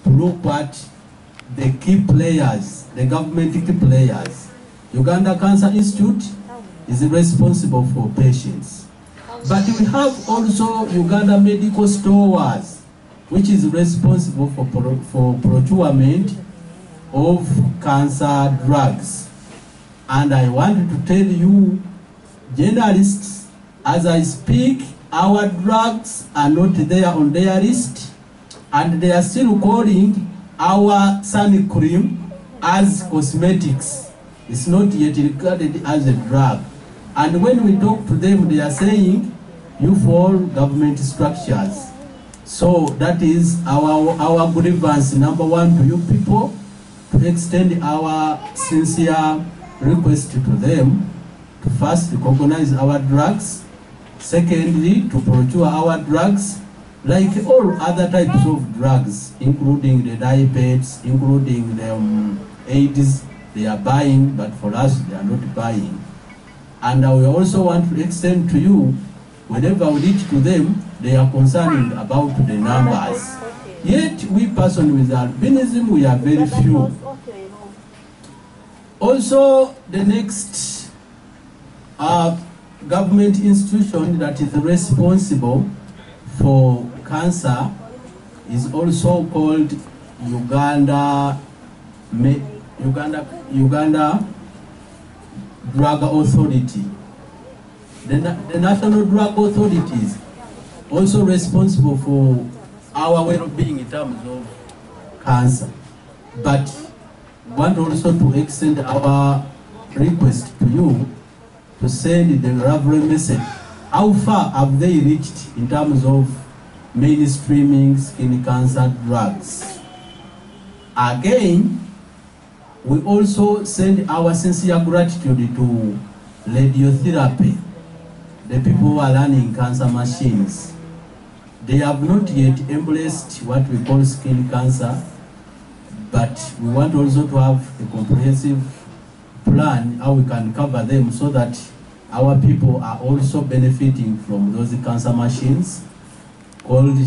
to look at the key players, the government key players. Uganda Cancer Institute is responsible for patients. But we have also Uganda Medical Stores, which is responsible for procurement of cancer drugs. And I want to tell you, journalists, as I speak, our drugs are not there on their list, and they are still calling our sun cream as cosmetics. It's not yet regarded as a drug. And when we talk to them, they are saying, you fall government structures. So that is our grievance number one to you people, to extend our sincere request to them to first recognize our drugs, secondly to procure our drugs like all other types of drugs, including the diabetes, including the AIDS. They are buying, but for us they are not buying. And we also want to extend to you, whenever we reach to them, they are concerned about the numbers. Yet we persons with albinism, we are very few. Also, the next government institution that is responsible for cancer is also called Uganda Drug Authority. The National Drug Authority is also responsible for our well-being in terms of cancer. But we want also to extend our request to you to send the relevant message. How far have they reached in terms of mainstreaming skin cancer drugs? Again, we also send our sincere gratitude to radiotherapy, the people who are running cancer machines. They have not yet embraced what we call skin cancer, but we want also to have a comprehensive plan how we can cover them so that our people are also benefiting from those cancer machines called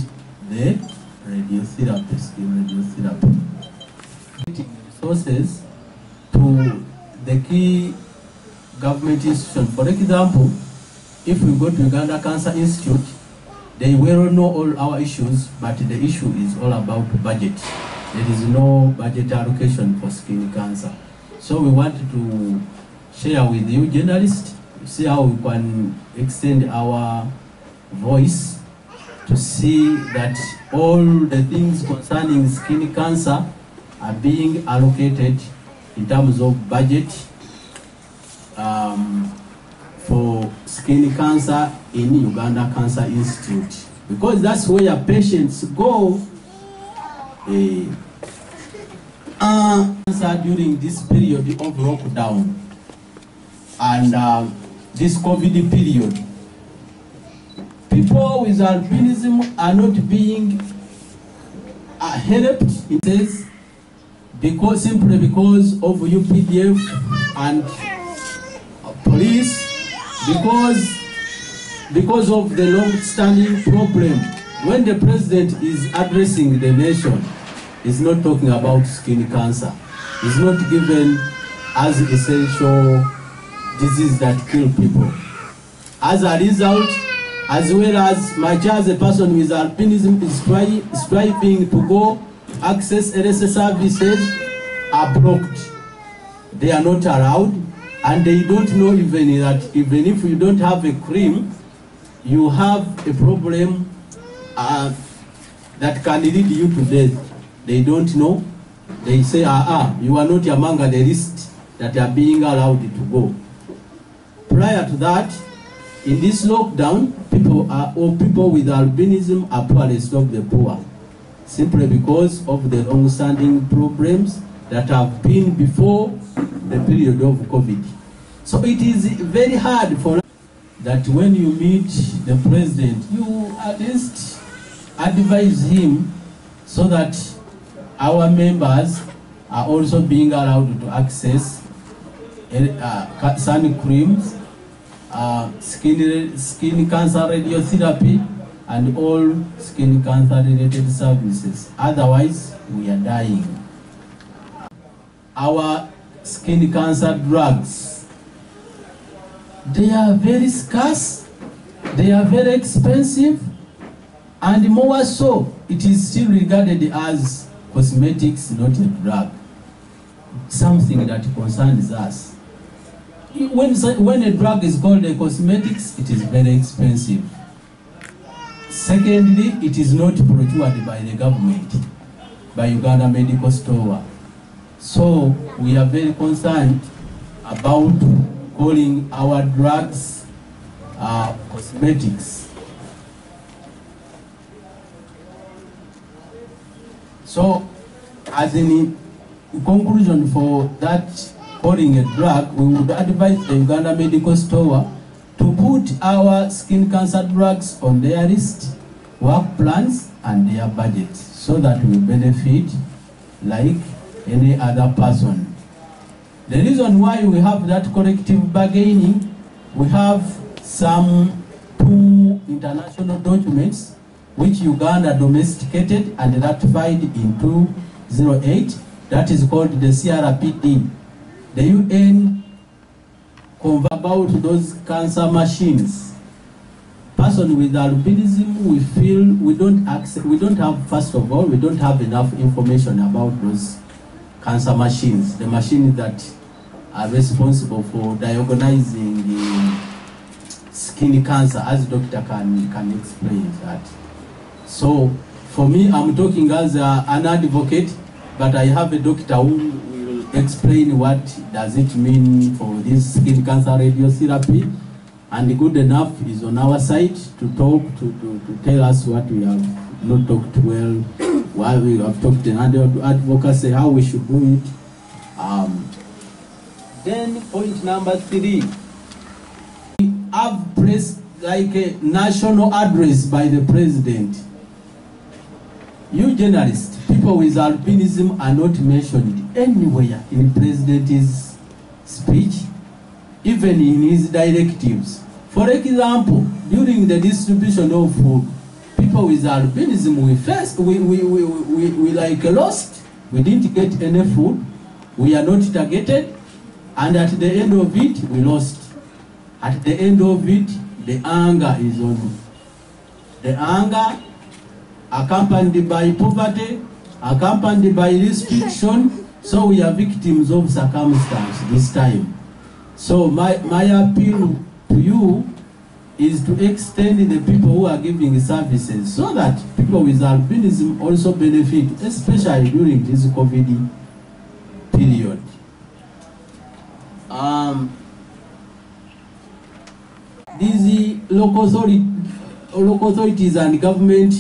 the radiotherapy, skin radiotherapy. Resources to the key government institution. For example, if we go to Uganda Cancer Institute, they will know all our issues, but the issue is all about budget. There is no budget allocation for skin cancer. So we want to share with you journalists, see how we can extend our voice to see that all the things concerning skin cancer are being allocated in terms of budget for skin cancer in Uganda Cancer Institute, because that's where patients go during this period of lockdown and this COVID period. People with albinism are not being helped, it says, simply because of UPDF and police, because of the long-standing problem. When the president is addressing the nation, he's not talking about skin cancer. He's not given as essential disease that kill people. As a result, as well as much as a person with albinism is striving to go access LSA services are blocked. They are not allowed, and they don't know even that even if you don't have a cream, you have a problem that can lead you to death. They don't know. They say, you are not among the list that are being allowed to go. Prior to that, in this lockdown, people with albinism are poorest of the poor, simply because of the long-standing problems that have been before the period of COVID. So it is very hard for that when you meet the president, you at least advise him so that our members are also being allowed to access sun creams, skin cancer radiotherapy, and all skin cancer related services. Otherwise, we are dying. Our skin cancer drugs, they are very scarce, they are very expensive, and more so, it is still regarded as cosmetics, not a drug. Something that concerns us. When a drug is called a cosmetics, it is very expensive. Secondly, it is not procured by the government, by Uganda Medical Store. So we are very concerned about calling our drugs cosmetics. So, as in conclusion for that calling a drug, we would advise the Uganda Medical Store to put our skin cancer drugs on their list, work plans, and their budget, so that we benefit like any other person. The reason why we have that collective bargaining, we have some 2 international documents which Uganda domesticated and ratified in 2008. That is called the CRPD. The UN about those cancer machines. Person with albinism, we feel we don't have, first of all, we don't have enough information about those cancer machines, the machines that are responsible for diagnosing the skin cancer, as doctor can explain that. So for me, I'm talking as an advocate, but I have a doctor who will explain what does it mean for this skin cancer radiotherapy, and good enough is on our side to talk, to tell us what we have not talked well, why we have talked in advocacy, how we should do it. Then point number 3, we have placed like a national address by the president. You journalists, people with albinism are not mentioned anywhere in the president's speech, even in his directives. For example, during the distribution of food, people with albinism, we like lost. We didn't get any food. We are not targeted, and at the end of it, we lost. At the end of it, the anger is on. The anger, accompanied by poverty, accompanied by restriction, so we are victims of circumstance this time. So my appeal to you is to extend the people who are giving services so that people with albinism also benefit, especially during this COVID period. These local authorities and government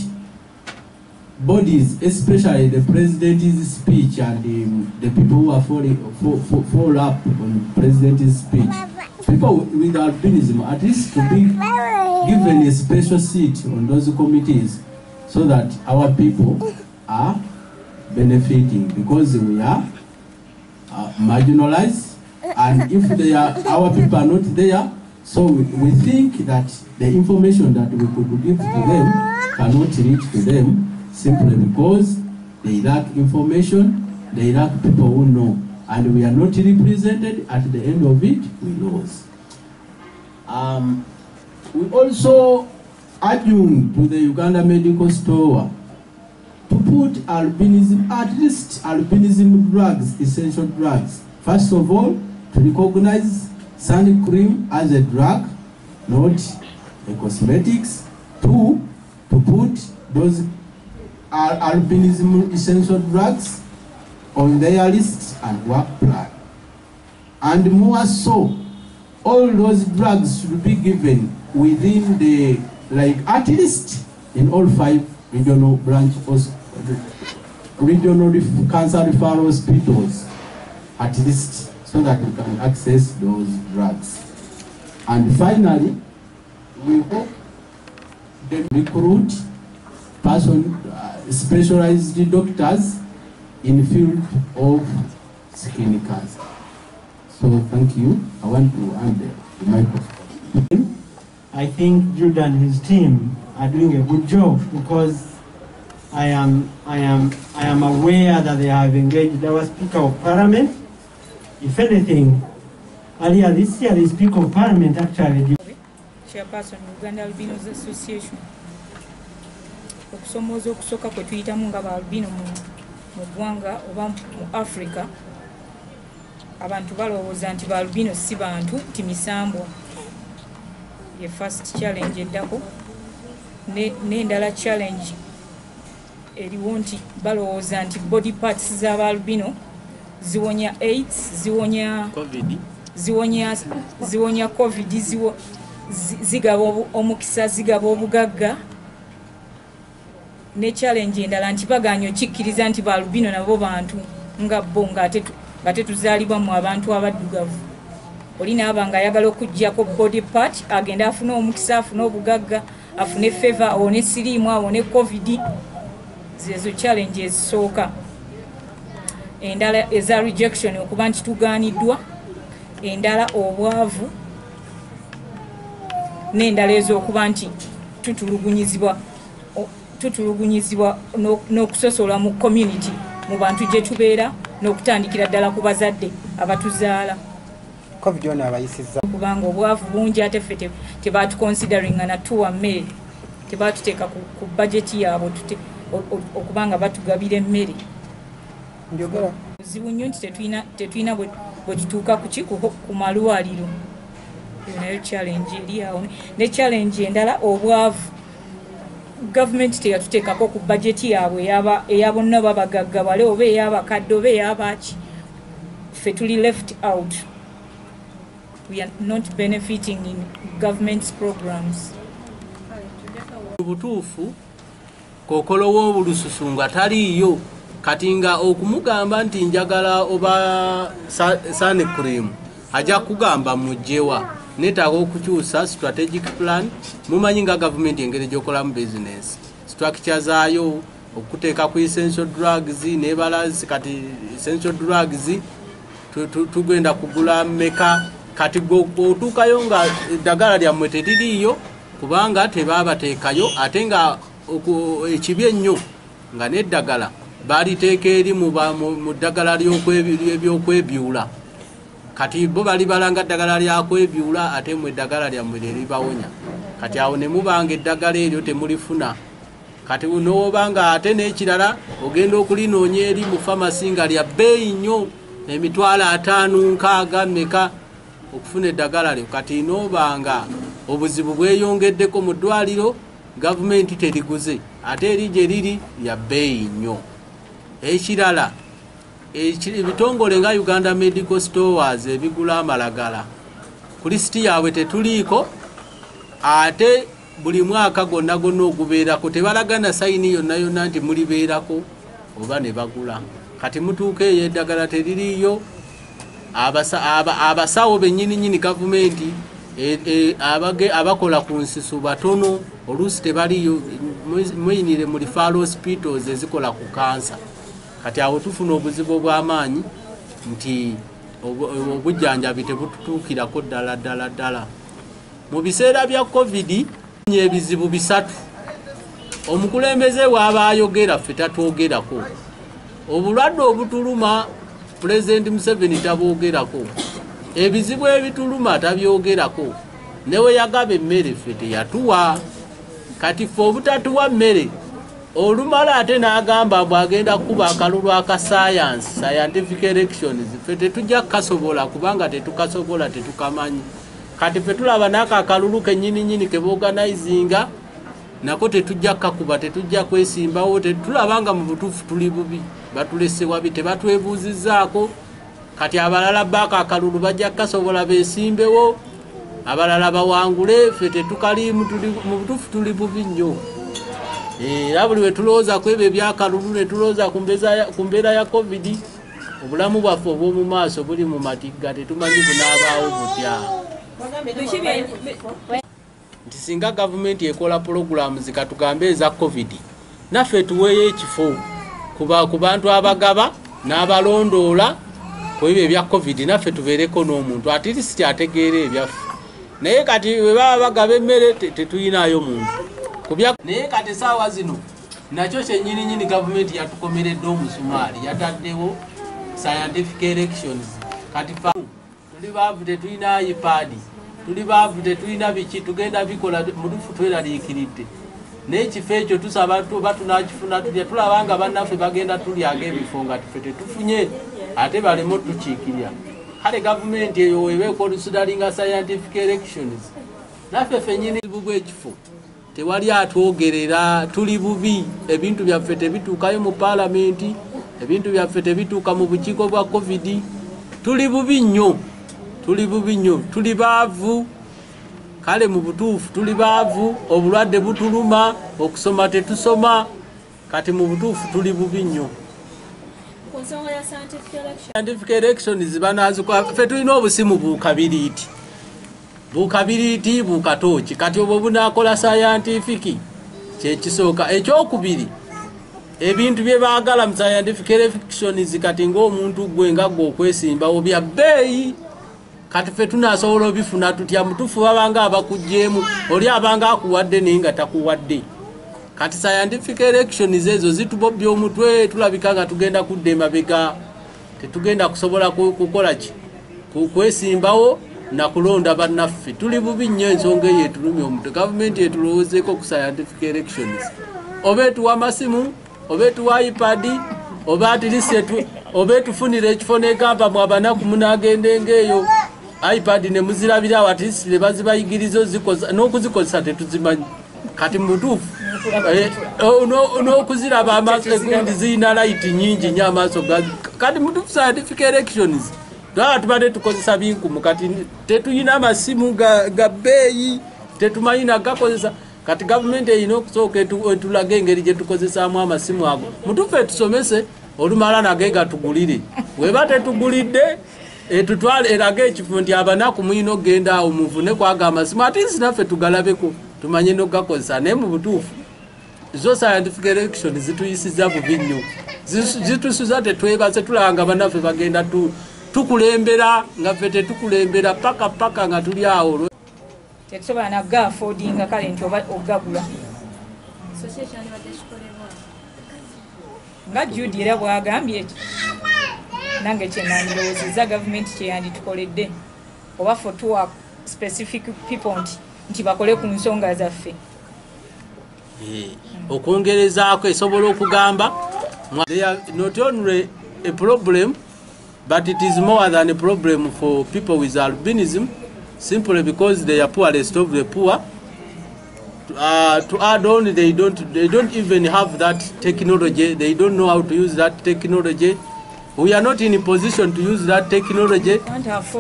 bodies, especially the president's speech and the people who are fall up on the president's speech, people with albinism, at least to be given a special seat on those committees so that our people are benefiting, because we are marginalized, and if our people are not there, so we think that the information that we could give to them cannot reach to them, simply because they lack information, they lack people who know, and we are not represented. At the end of it, we lose. We also adjunct to the Uganda Medical Store to put albinism, at least albinism drugs, essential drugs. First of all, to recognize sun cream as a drug, not a cosmetics. 2, to put those albinism essential drugs on their list and work plan. And more so, all those drugs should be given within the, like at least in all 5 regional regional cancer referral hospitals, at least, so that we can access those drugs. And finally, we hope they recruit specialized doctors in the field of skin cancer. So thank you. I want to hand the microphone. I think Jude and his team are doing a good job, because I am aware that they have engaged our Speaker of Parliament. If anything, earlier this year, the Speaker of Parliament actually... Chairperson Uganda Albinos Association. Okusomoza okusoka kwe tuyitamu nga ba albino mu ggwanga oba mu Africa, abantu balowooza nti ba albino si bantu, nti misambwa. Ye first challenge eddako. N'endala challenge eriwo nti balowooza nti body parts z'aba albino ziwonya AIDS, ziwonya COVID, zigaba omukisa, zigaba obugagga. Ne challenge endala nti baganyo kikkiriza nti ba albino nabo bantu nga bo nga tetuzaalibwa mu abantu abaddugavu. Oli n'abanga ayagala okuggyako body part, agenda afune omukisa, afune obugagga, afune fever, awone siriimu, awone COVID. Zezo challenge ezisooka. Endala eza rejection, okuba nti tugaaniddwa. Endala obwavu. N'endala ez'okuba nti tutulugunyizibwa n'okusosola mu community, mu bantu gye tubeera, n'okutandikira ddala ku bazadde abatuzaala. COVID yona abayisizza. Kubanga obwavu bungi ate ffe tebaatuconsidering na tuwa mmere. Tebaatuteeka ku budget yaabwe okubanga batugabira emmere. Njogera. Buzibu nnyo nti tetuyina bwe tutuuka ku malwaliro. Nayo challenge eri awo. Ne challenge endala obwavu. Government teyatuteekako ku budget yaabwe eya bonna babagagga bale oba ey'abakadde oba ey'abaaki. Ffe tuli left out. We are not benefiting in government's programs. Butuufu kokolo w'obulususu nga taliiyo, kati nga okumugamba nti njagala oba sun cream ajja kugamba mujjewa. Netaaga okukyusa strategic plan. Mumanyi nga government engeri gy'okolamu business structure zaayo, okuteeka ku essential drugs n'ebalazi. Kati essential drugs tugenda kugula mmeka, kati otuukayo nga eddagala lyammwe teririiyo kubanga tebaabateekayo, ate nga ekibi ennyo nga n'eddagala baliteeka eri mu ddagala ly'ebyokwebyula. Kati bo bali balanga ddagala lyakwebyula, ate mu eddagala lyammwe liribawonya. Kati awo ne mubanga eddagala eryo temulifuna. Kati n'obanga ate n'ekirala ogenda okulinoonya eri mu famasi nga lya bbeeyi nnyo, emitwalo 5, 6 meka okufuna eddagala lyo. Kati n'obanga obuzibu bweyongeddeko mu ddwaliro, gavumenti teriguze, ate eri gye riri lya bbeeyi nnyo. Ekirala ebitongole nga Uganda Medical Stores ebigula amalagala ku lisiti yaabwe tetuliiko, ate buli mwaka gonna ogubeerako tebalagana sayini yonna nti mulibeerako oba ne bagula. Kati mutuuka eyo eddagala teririiyo. Abasawo bennyini gavumenti abakola ku nsisu batono, oluusi tebaliyo. Mweyinire mu referral hospitals ezikola ku kansa. Kati awo tufuna obuzibu obw'amaanyi nti obujjanjabi tebututuukirako ddala. Mu biseera bya COVID ebizibu 3. Omukulembeze waabayogera ffe tatwogerako. Obulwadde obutuluma President Museveni taboogerako. Ebizibu ebituluma tabyogerako. Newe yagaba emmere ffe teyatuwa. Kati ffe obutatuwa mmere olumala ate n'agamba bw'agenda kuba akalulu aka scientific elections, ffe tetujja kukasobola kubanga tetukasobola, tetukamanyi. Kati ffe tulaba n'ako akalulu kennyini ke boganizinga nako tetujja kukakuba, tetujja kwesimbawo, tetulaba nga mu butuufu tuli bubi, batulese wabi, tebatwebuuzizzaako. Kati abalala baako akalulu bajja kukasobola beesimbewo, abalala bawangule, ffe tetukaliimu, mu butuufu tuli bubi nnyo. Era buli we tulowooza ku ebyo ebyakalulu ne tulowooza ku mbeera ya COVID, obulamu bwaffe obw'omu maaso buli mu matigga, tetumanyi bunaabaawo butya. Nti singa gavumenti ekola pulogulaamu zikatugambe eza COVID, naffe tuweeyo ekifo ku bantu abagaba n'abalondoola ku ebyo ebya COVID, naffe tubeereko n'omuntu at least ategeera ebyaffe. naye kati we baba bagaba emmere tetuyinaayo muntu kubya naye kati saawa zino nakyo kyennyini gavumenti yatukomeredde omusumaali yataddewo scientific elections kati tuli baavu tetulina iPad tuli baavu tetulina biki tugenda bikola mudufu tweraliikiridde naye ekifo ekyo tusaba batunakifuna tulya tulaba nga bannaffe bagenda tulyaga ebifo nga tufe tetufunye ate balemo tukiikirya kale gavumenti eyo webeeko olusudalinga scientific elections naffe ffennyini bwekifo tewali atwogerera tuli bubi ebintu byaffe tebituukayo mu paalamenti ebintu byaffe tebituuka mu bukiiko bwa covid tuli bubi nnyo tuli baavu kale mu butuufu tuli baavu obulwadde butuluma okusoma tetusoma kati mu butuufu tuli bubi nnyo scientific elections banazikwa ffe tulina obusimu bukabiriiti bukatooki kati obwo bunakola scientific kyekisooka ekyokubiri ebintu bye baagala mu scientific elections kati ng'omuntu gwe nga gwe okwesimbawo bya bbeeyi kati ffe tunasobola obifuna tutya mutufu babanga abakugjeemu oli abanga akuwadde naye nga takuwadde kati scientific elections ezo zitubobya omutwe tulabika nga tugenda kudda emabega tetugenda kusobola kukola ki kwesimbawo nakulonda bannaffe tuli bubi nnyo ensonga eyo etulumya omutwe gavumenti etulowoozeeko ku scientific elections oba etuwa amasimu oba etuwa iPad oba atirisite oba etufunira ekifo negamba mu abanaku munagendengaeyo iPad ne muzirabirawo atirisite bazibayigiriza n'okuzikozesa tetuzimanyi kati mutuufu n'okuziraba amaaso egundi zirina layiti nyingi nnyo amaaso kati mutuufu scientific elections twaba tubadde tukozesa binkumu kati tetuyina amasimu ga bbeeyi tetumanyi nagakozesa kati gavumenti erina okusooka etulaga engeri gye tukozesaamu amasimu ago mutuufu etusomese olumala nage gatugulire weba tetugulidde etutwale erage ekifo nti abanaku muyina okgenda awo muvune kwaga amasimu ate sinaffe tugalabeko tumanye nogakozesa naye mu butuufu zo scientific elections zituyisiza bubi nnyo zitusuza tetwebaze tulanga bannaffe bagenda tukulembera nga ffe tetukulembera paka nga tuli awo tetusobola naga affordinga kale nti oba ogagula nga Judy era bwagambye eki nange kyenandirowoozezza gavumenti kyeyanditukoledde oba for tuwa specific people nti bakole ku nsonga zaffe okwongerezaako esobola okugamba not only a problem but it is more than a problem for people with albinism simply because they are poorest of the poor. To add on, they don't even have that technology. They don't know how to use that technology. We are not in a position to use that technology.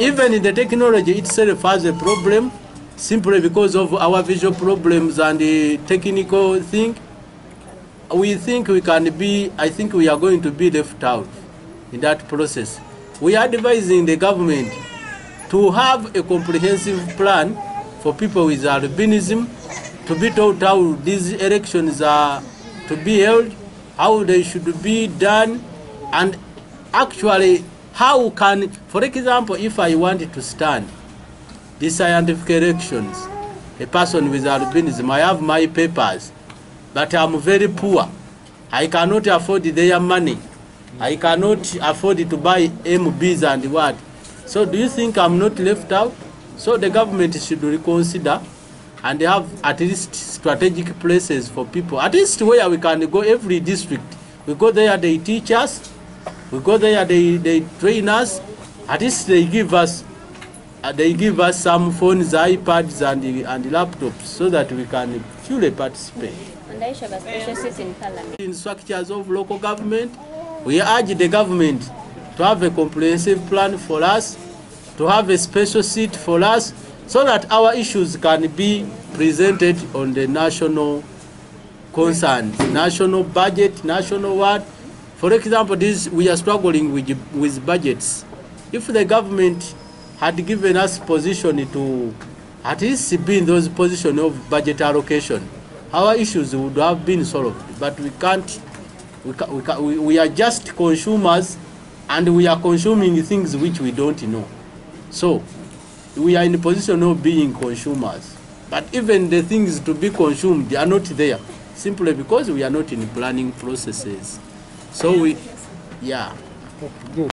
Even in the technology itself has a problem simply because of our visual problems and the technical thing. We think we can be, I think we are going to be left out in that process. We are advising the government to have a comprehensive plan for people with albinism, to be taught how these elections are to be held, how they should be done, and actually how can, for example, if I wanted to stand these scientific elections, a person with albinism, I have my papers, but I'm very poor. I cannot afford their money. I cannot afford to buy MBs and what. So do you think I'm not left out? So the government should reconsider and have at least strategic places for people. At least where we can go, every district. We go there, they teach us. We go there, they train us. At least they give us some phones, iPads and laptops so that we can fully participate. And I should have a special seat in Parliament. In structures of local government, we urge the government to have a comprehensive plan for us, to have a special seat for us, so that our issues can be presented on the national concerns, national budget, national what. For example, we are struggling with budgets. If the government had given us position to at least be in those positions of budget allocation, our issues would have been solved. But we can't. We are just consumers, and we are consuming things which we don't know. So we are in a position of being consumers. But even the things to be consumed are not there, simply because we are not in planning processes. So we, yeah. Good.